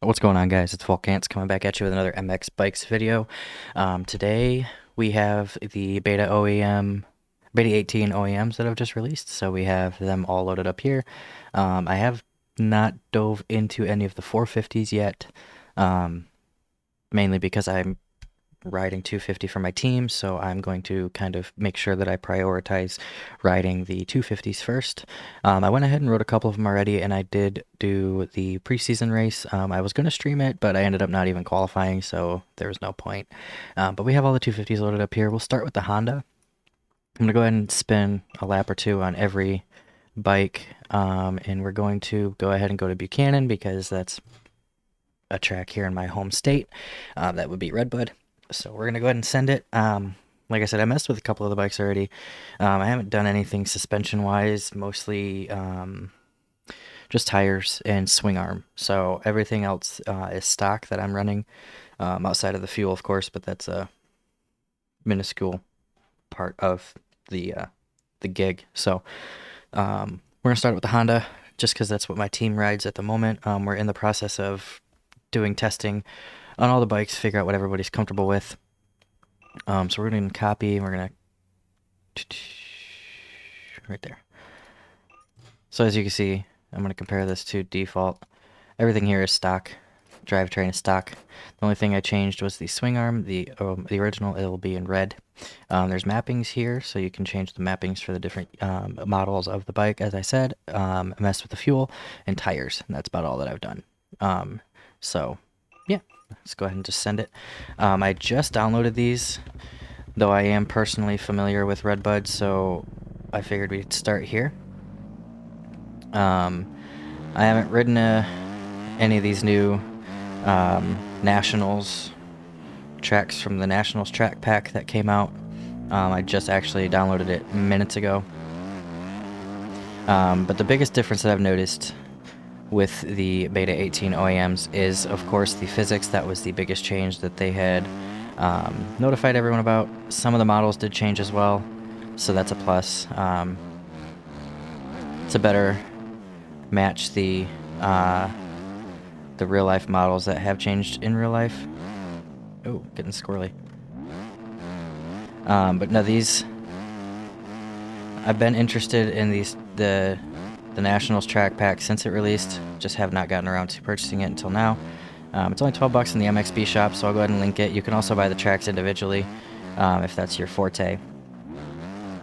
What's going on, guys? It's Volcance coming back at you with another MX Bikes video. Today we have the Beta 18 OEMs that have just released, so we have them all loaded up here. I have not dove into any of the 450s yet, mainly because I'm riding 250 for my team, so I'm going to kind of make sure that I prioritize riding the 250s first. I went ahead and rode a couple of them already, and I did do the preseason race. I was going to stream it, but I ended up not even qualifying, so there was no point. But we have all the 250s loaded up here. We'll start with the Honda. I'm going to go ahead and spin a lap or two on every bike, and we're going to go ahead and go to Buchanan because that's a track here in my home state. That would be Redbud. So we're going to go ahead and send it. Like I said, I messed with a couple of the bikes already. I haven't done anything suspension-wise, mostly just tires and swing arm. So everything else is stock that I'm running, outside of the fuel, of course, but that's a minuscule part of the gig. So we're going to start with the Honda, just because that's what my team rides at the moment. We're in the process of doing testing on all the bikes, figure out what everybody's comfortable with. So we're going to copy, and we're going to right there. So as you can see, I'm going to compare this to default. Everything here is stock. Drivetrain is stock. The only thing I changed was the swing arm. The original, it'll be in red. There's mappings here, so you can change the mappings for the different models of the bike. As I said, messed with the fuel and tires, and that's about all that I've done. So yeah, let's go ahead and just send it. I just downloaded these, though I am personally familiar with Redbud, so I figured we'd start here. I haven't ridden any of these new Nationals tracks from the Nationals track pack that came out. I just actually downloaded it minutes ago. But the biggest difference that I've noticed with the Beta 18 OEMs is, of course, the physics. That was the biggest change that they had notified everyone about. Some of the models did change as well, so that's a plus. To better match the real life models that have changed in real life. Oh, getting squirrely. But no, these, I've been interested in the Nationals track pack since it released, just have not gotten around to purchasing it until now. It's only $12 in the MXB shop, so I'll go ahead and link it. You can also buy the tracks individually, if that's your forte.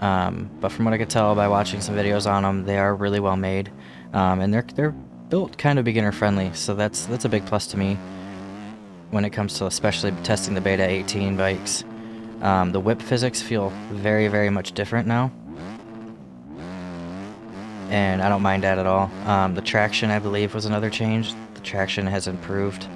But from what I could tell by watching some videos on them, they are really well made, and they're built kind of beginner friendly, so that's a big plus to me when it comes to especially testing the Beta 18 bikes. The whip physics feel very, very much different now, and I don't mind that at all. The traction, I believe, was another change. The traction has improved,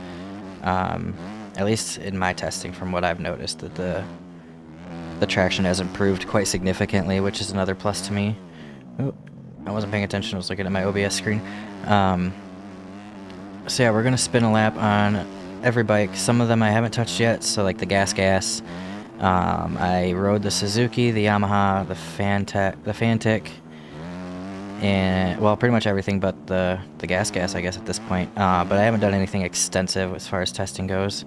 at least in my testing from what I've noticed, that the traction has improved quite significantly, which is another plus to me. Oh, I wasn't paying attention, I was looking at my OBS screen. So yeah, we're going to spin a lap on every bike. Some of them I haven't touched yet, so like the Gas. I rode the Suzuki, the Yamaha, the Fantic, and well, pretty much everything but the Gas, I guess, at this point. But I haven't done anything extensive as far as testing goes.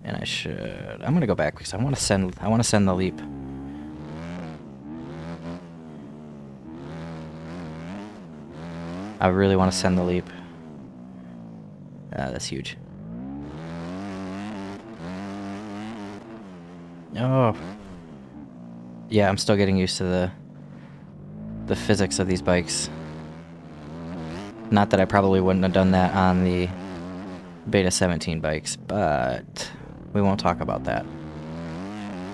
And I'm gonna go back because I want to send the Leap. I really want to send the Leap. That's huge. Oh. Yeah, I'm still getting used to the physics of these bikes. Not that I probably wouldn't have done that on the Beta 17 bikes, but we won't talk about that.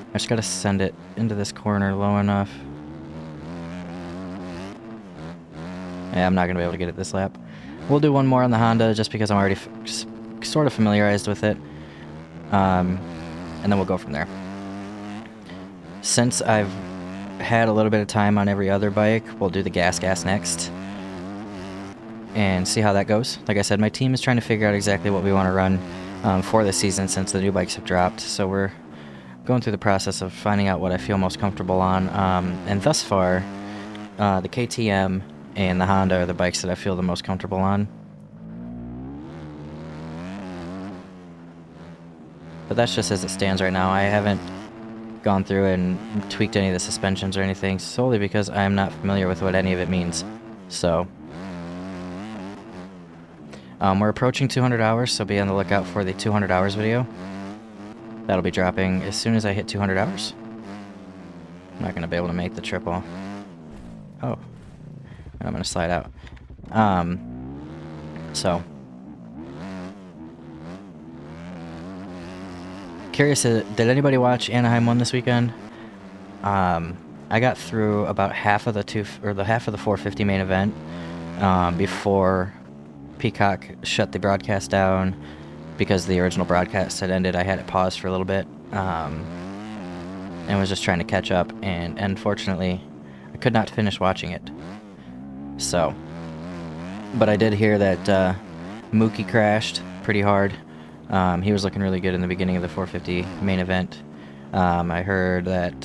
I just gotta send it into this corner low enough. Yeah, I'm not gonna be able to get it this lap. We'll do one more on the Honda just because I'm already sort of familiarized with it. And then we'll go from there. Since I've had a little bit of time on every other bike, we'll do the Gas next and see how that goes. Like I said, my team is trying to figure out exactly what we want to run for this season since the new bikes have dropped. So we're going through the process of finding out what I feel most comfortable on. And thus far, the KTM and the Honda are the bikes that I feel the most comfortable on. but that's just as it stands right now. I haven't gone through and tweaked any of the suspensions or anything, solely because I'm not familiar with what any of it means. So we're approaching 200 hours, so be on the lookout for the 200 hours video. That'll be dropping as soon as I hit 200 hours. I'm not going to be able to make the triple. Oh. I'm going to slide out. So. Curious, did anybody watch Anaheim 1 this weekend? I got through about half of the 450 main event before Peacock shut the broadcast down because the original broadcast had ended. I had it paused for a little bit and was just trying to catch up, and unfortunately I could not finish watching it. So, but I did hear that Mookie crashed pretty hard. He was looking really good in the beginning of the 450 main event. I heard that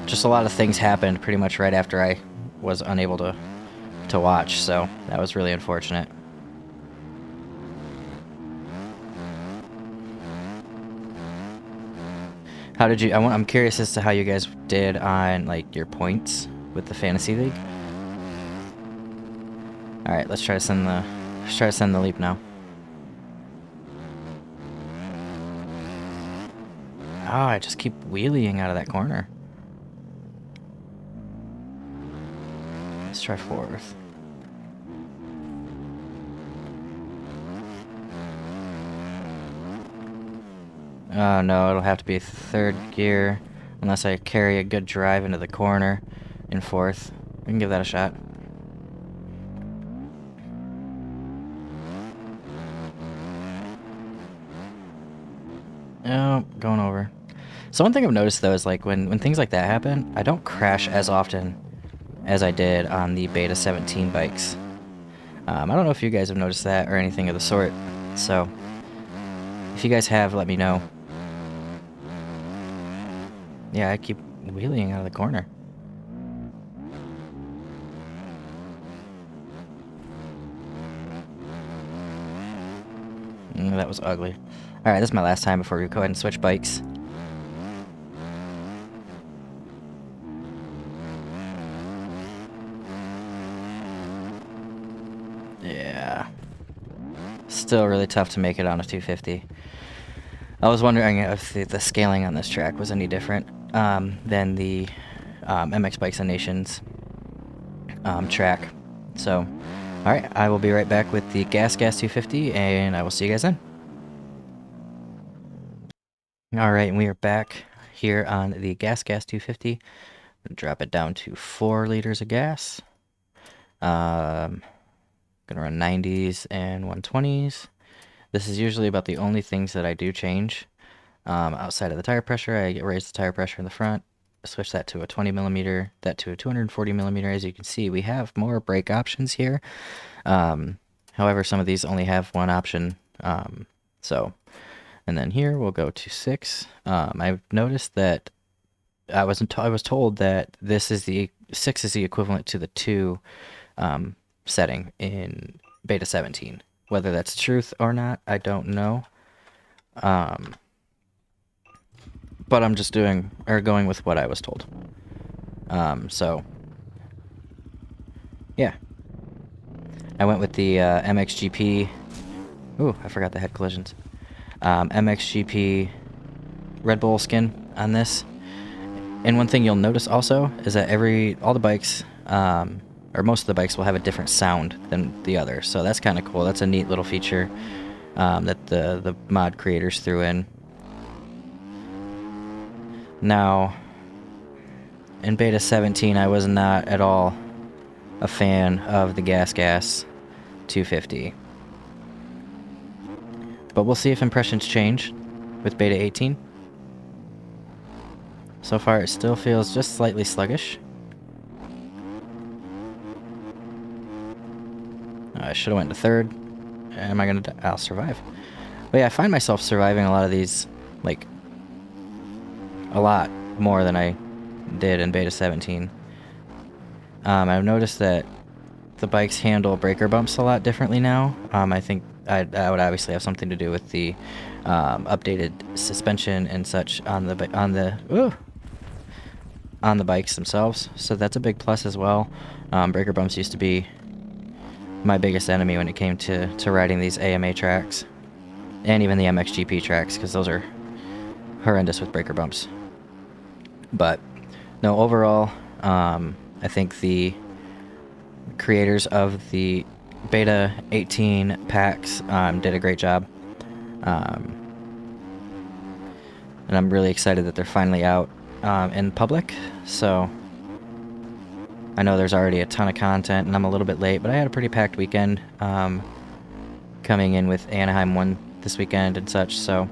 just a lot of things happened pretty much right after I was unable to watch, so that was really unfortunate. How did you? I'm curious as to how you guys did on like your points with the fantasy league. All right, let's try to send the leap now. Oh, I just keep wheeling out of that corner. Let's try fourth. Oh no, it'll have to be third gear unless I carry a good drive into the corner in fourth. We can give that a shot. Oh, going over. So one thing I've noticed though is like when things like that happen, I don't crash as often as I did on the Beta 17 bikes. I don't know if you guys have noticed that or anything of the sort. So if you guys have, let me know. Yeah, I keep wheeling out of the corner. That was ugly. Alright, this is my last time before we go ahead and switch bikes. Yeah. Still really tough to make it on a 250. I was wondering if the scaling on this track was any different than the MX Bikes and Nations track. So, alright, I will be right back with the Gas 250, and I will see you guys then. Alright, and we are back here on the Gas 250. Drop it down to 4 liters of gas. Gonna run 90s and 120s. This is usually about the only things that I do change. Outside of the tire pressure, I raise the tire pressure in the front, switch that to a 20 millimeter, that to a 240 millimeter. As you can see, we have more brake options here. However, some of these only have one option. And then here we'll go to 6. I've noticed that I was told that 6 is the equivalent to the 2 setting in Beta 17. Whether that's truth or not, I don't know. But I'm just going with what I was told. So yeah, I went with the MXGP. Ooh, I forgot the head collisions. MXGP Red Bull skin on this. And one thing you'll notice also is that all the bikes, or most of the bikes, will have a different sound than the other. So that's kind of cool. That's a neat little feature that the mod creators threw in. Now, in Beta 17, I was not at all a fan of the Gas 250. But we'll see if impressions change with Beta 18. So far, it still feels just slightly sluggish. I should have went to third. Am I gonna? I'll survive. But yeah, I find myself surviving a lot of these, like, a lot more than I did in Beta 17. I've noticed that the bikes handle breaker bumps a lot differently now. I think that would obviously have something to do with the updated suspension and such on the bikes themselves. So that's a big plus as well. Breaker bumps used to be my biggest enemy when it came to riding these AMA tracks, and even the MXGP tracks, because those are horrendous with breaker bumps. But no, overall, I think the creators of the Beta 18 packs did a great job. And I'm really excited that they're finally out in public. So I know there's already a ton of content, and I'm a little bit late, but I had a pretty packed weekend coming in with Anaheim 1 this weekend and such, so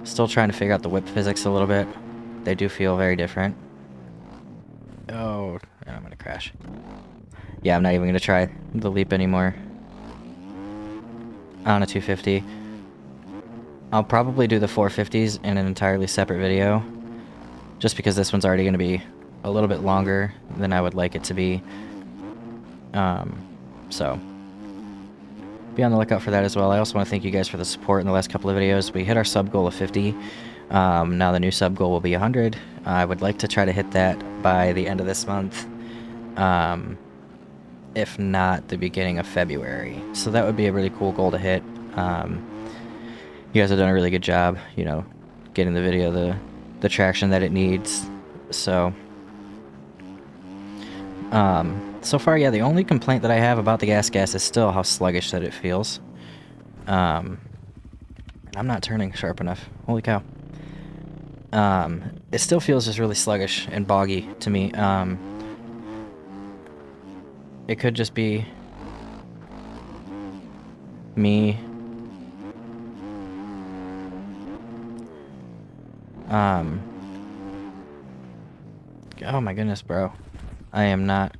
still trying to figure out the whip physics a little bit. They do feel very different. Oh, I'm gonna crash. Yeah, I'm not even gonna try the leap anymore on a 250. I'll probably do the 450s in an entirely separate video, just because this one's already gonna be a little bit longer than I would like it to be. So be on the lookout for that as well. I also want to thank you guys for the support in the last couple of videos. We hit our sub goal of 50. Now the new sub goal will be 100. I would like to try to hit that by the end of this month, if not the beginning of February. So that would be a really cool goal to hit. You guys have done a really good job, you know, getting the video the traction that it needs. So so far, yeah, the only complaint that I have about the gas is still how sluggish that it feels. I'm not turning sharp enough. Holy cow. It still feels just really sluggish and boggy to me. It could just be me. Oh my goodness, bro. I am not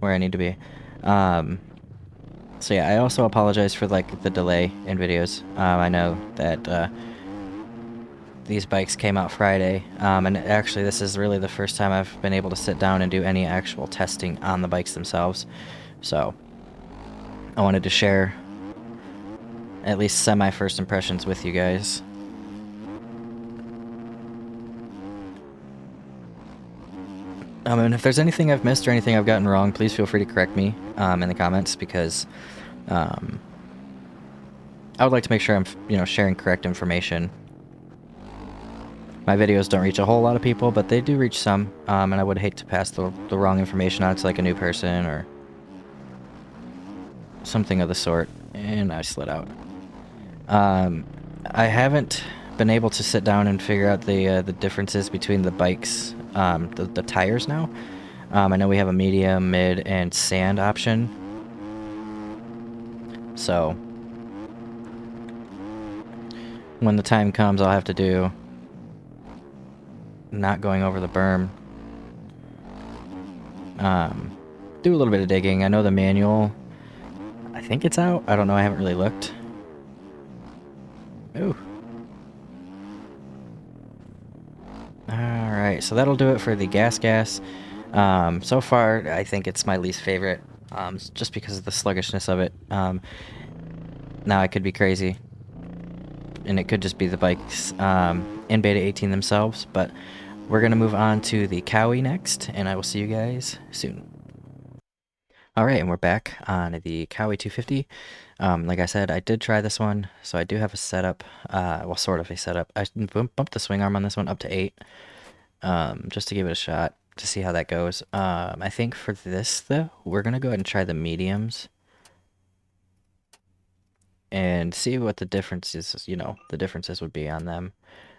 where I need to be. So yeah, I also apologize for like the delay in videos. I know that these bikes came out Friday, and actually this is really the first time I've been able to sit down and do any actual testing on the bikes themselves. So I wanted to share at least semi-first impressions with you guys. And if there's anything I've missed or anything I've gotten wrong, please feel free to correct me in the comments, because I would like to make sure I'm, you know, sharing correct information. My videos don't reach a whole lot of people, but they do reach some, and I would hate to pass the wrong information on to like a new person or something of the sort. And I slid out. I haven't been able to sit down and figure out the differences between the bikes, the tires now. I know we have a medium, mid, and sand option. So when the time comes, I'll have to do not going over the berm. Do a little bit of digging. I know the manual, I think it's out. I don't know. I haven't really looked. Ooh. Alright, so that'll do it for the gas. So far, I think it's my least favorite, just because of the sluggishness of it. Now I could be crazy, and it could just be the bikes in Beta 18 themselves, but we're going to move on to the Cowie next, and I will see you guys soon. Alright, and we're back on the Cowie 250. Like I said, I did try this one, so I do have a setup, well, sort of a setup. I bumped the swing arm on this one up to 8, just to give it a shot, to see how that goes. I think for this, though, we're going to go ahead and try the mediums and see what the differences, you know, the differences would be on them.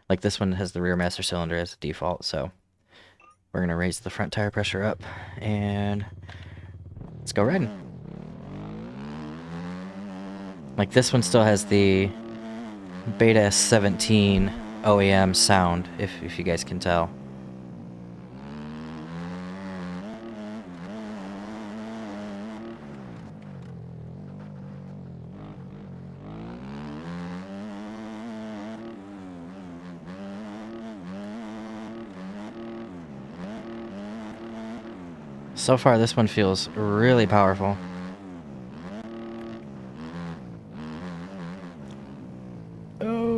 Like this one has the rear master cylinder as a default, so we're going to raise the front tire pressure up, and let's go riding. Like this one still has the Beta 17 OEM sound, if you guys can tell. So far, this one feels really powerful.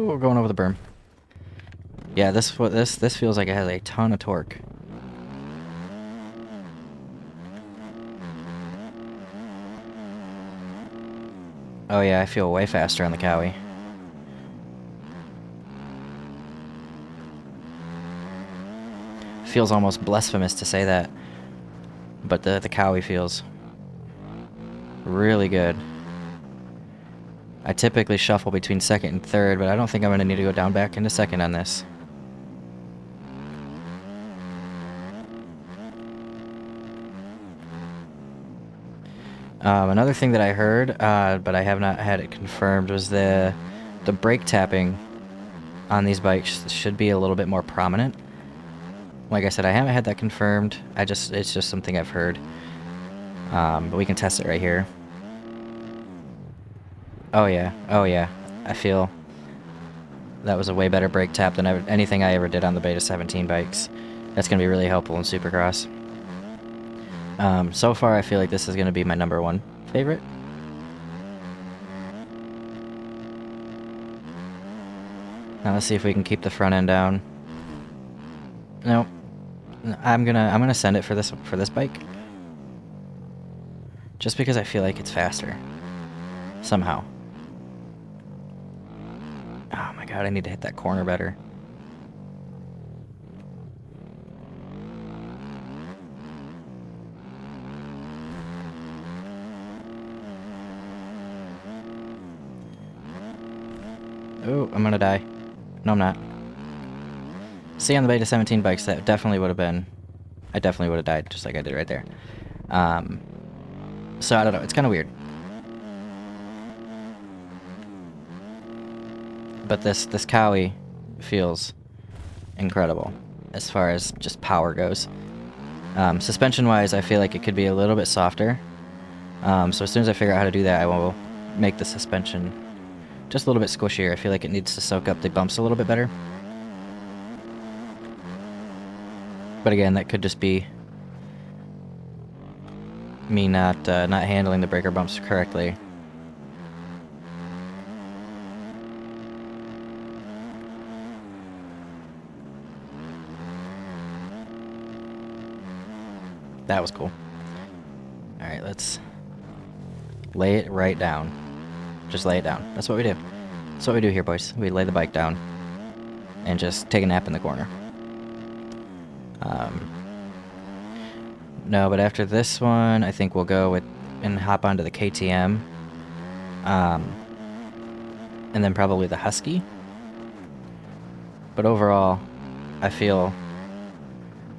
we're going over the berm. Yeah, this feels like it has a ton of torque. Oh yeah, I feel way faster on the Cowie. Feels almost blasphemous to say that, but the Cowie feels really good. I typically shuffle between second and third, but I don't think I'm going to need to go down back into second on this. Another thing that I heard, but I have not had it confirmed, was the brake tapping on these bikes should be a little bit more prominent. Like I said, I haven't had that confirmed. It's just something I've heard. But we can test it right here. Oh yeah, oh yeah. I feel that was a way better brake tap than anything I ever did on the Beta 17 bikes. That's going to be really helpful in Supercross. So far, I feel like this is going to be my #1 favorite. Now let's see if we can keep the front end down. Nope. I'm gonna send it for this bike. Just because I feel like it's faster. Somehow. Oh my god, I need to hit that corner better. Oh, I'm gonna die. No, I'm not. See, on the Beta 17 bikes, that definitely would have been... I definitely would have died, just like I did right there. So, I don't know. It's kind of weird. But this Cowie feels incredible as far as just power goes. Suspension-wise, I feel like it could be a little bit softer. So as soon as I figure out how to do that, I will make the suspension just a little bit squishier. I feel like it needs to soak up the bumps a little bit better. But again, that could just be me not handling the breaker bumps correctly. That was cool. Alright, let's lay it right down. Just lay it down. That's what we do. That's what we do here, boys. We lay the bike down and just take a nap in the corner. No, but after this one, I think we'll go with and hop onto the KTM. And then probably the Husky. But overall, I feel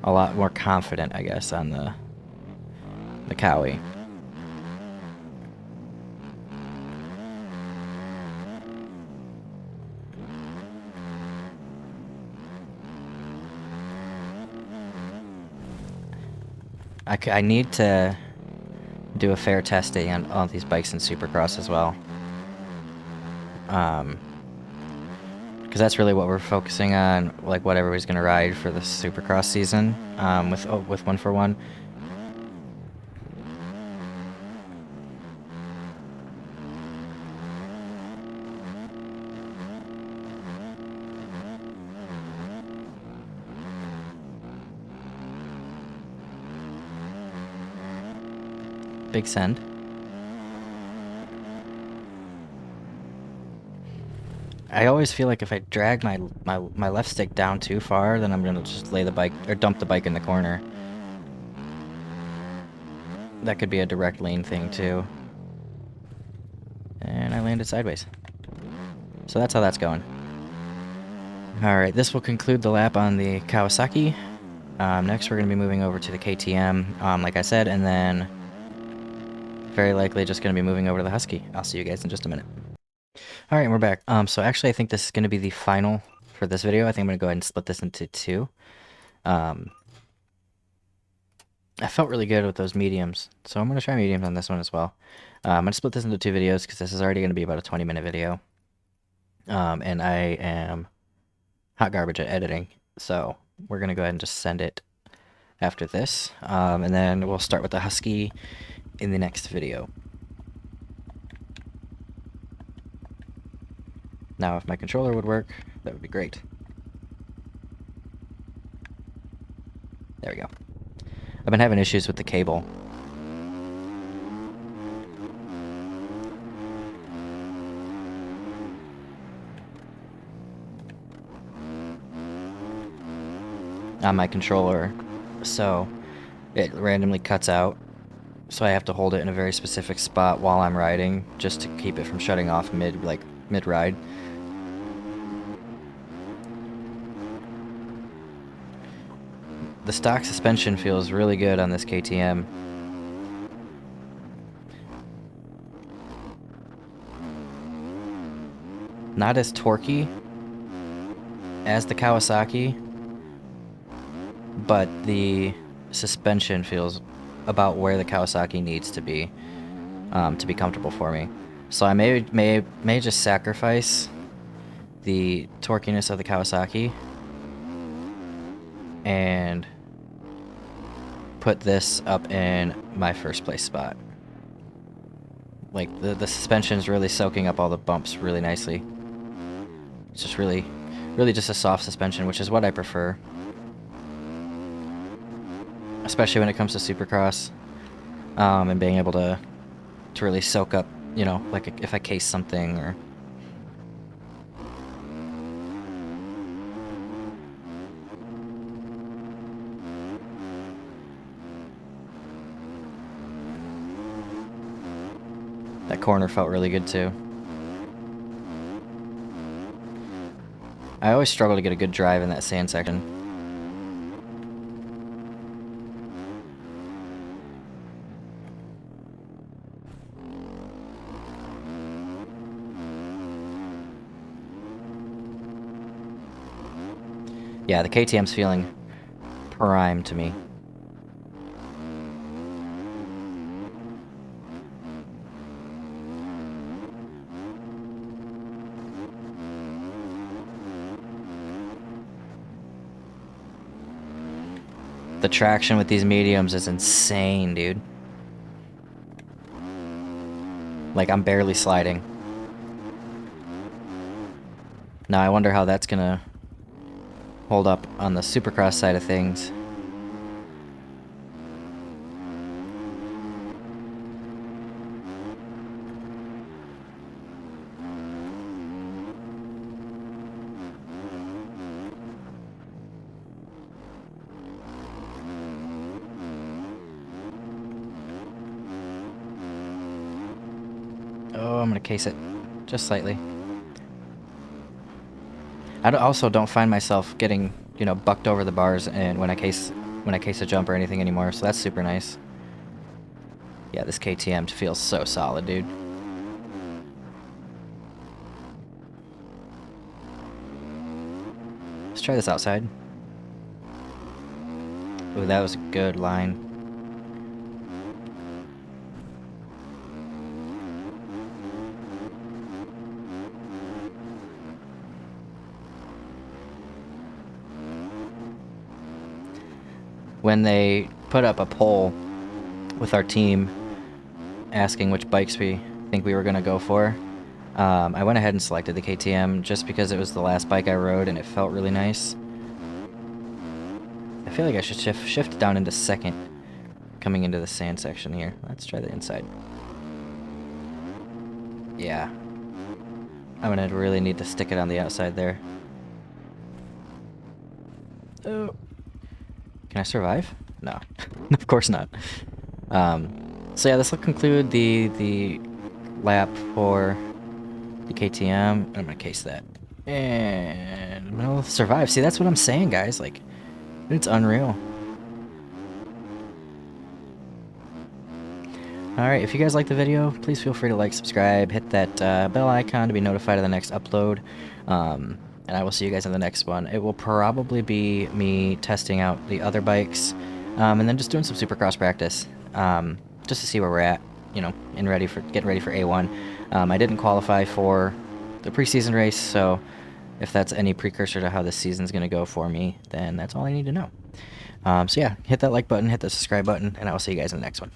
a lot more confident, I guess, on the Cowie. I need to do a fair testing on all these bikes in Supercross as well. Because that's really what we're focusing on, like what everybody's going to ride for the Supercross season with 1-for-1. Big send. I always feel like if I drag my left stick down too far, then I'm gonna just lay the bike or dump the bike in the corner. That could be a direct lane thing too. And I landed sideways. So that's how that's going. Alright, this will conclude the lap on the Kawasaki. Next we're going to be moving over to the KTM, like I said, and then very likely just going to be moving over to the Husky. I'll see you guys in just a minute. Alright, we're back. So actually I think this is going to be the final for this video. I think I'm going to go ahead and split this into two. I felt really good with those mediums, so I'm going to try mediums on this one as well. I'm going to split this into two videos because this is already going to be about a 20-minute video. And I am hot garbage at editing, so we're going to go ahead and just send it after this. And then we'll start with the Husky in the next video. Now, if my controller would work, that would be great. There we go. I've been having issues with the cable. On my controller, so it randomly cuts out, so I have to hold it in a very specific spot while I'm riding just to keep it from shutting off mid-ride. The stock suspension feels really good on this KTM. Not as torquey as the Kawasaki, but the suspension feels about where the Kawasaki needs to be comfortable for me. So I may just sacrifice the torquiness of the Kawasaki and put this up in my first place spot. Like the suspension's really soaking up all the bumps really nicely. It's just really just a soft suspension, which is what I prefer. Especially when it comes to Supercross, and being able to really soak up, you know, like if I case something or... That corner felt really good too. I always struggle to get a good drive in that sand section. Yeah, the KTM's feeling prime to me. The traction with these mediums is insane, dude. Like, I'm barely sliding. Now, I wonder how that's gonna hold up on the Supercross side of things. Oh, I'm gonna case it just slightly. I also don't find myself getting, you know, bucked over the bars and when I case a jump or anything anymore, so that's super nice. Yeah, this KTM feels so solid, dude. Let's try this outside. Ooh, that was a good line. When they put up a poll with our team asking which bikes we think we were going to go for, I went ahead and selected the KTM just because it was the last bike I rode and it felt really nice. I feel like I should shift down into second coming into the sand section here. Let's try the inside. Yeah. I'm going to really need to stick it on the outside there. Oh. Can I survive? No. Of course not. So yeah, this will conclude the lap for the KTM. I'm gonna case that. And we'll survive. See, that's what I'm saying, guys. Like, it's unreal. Alright, if you guys like the video, please feel free to like, subscribe, hit that bell icon to be notified of the next upload. And I will see you guys in the next one. It will probably be me testing out the other bikes, and then just doing some Supercross practice, just to see where we're at, you know, getting ready for A1. I didn't qualify for the preseason race, so if that's any precursor to how this season's going to go for me, then that's all I need to know. So yeah, hit that like button, hit the subscribe button, and I will see you guys in the next one.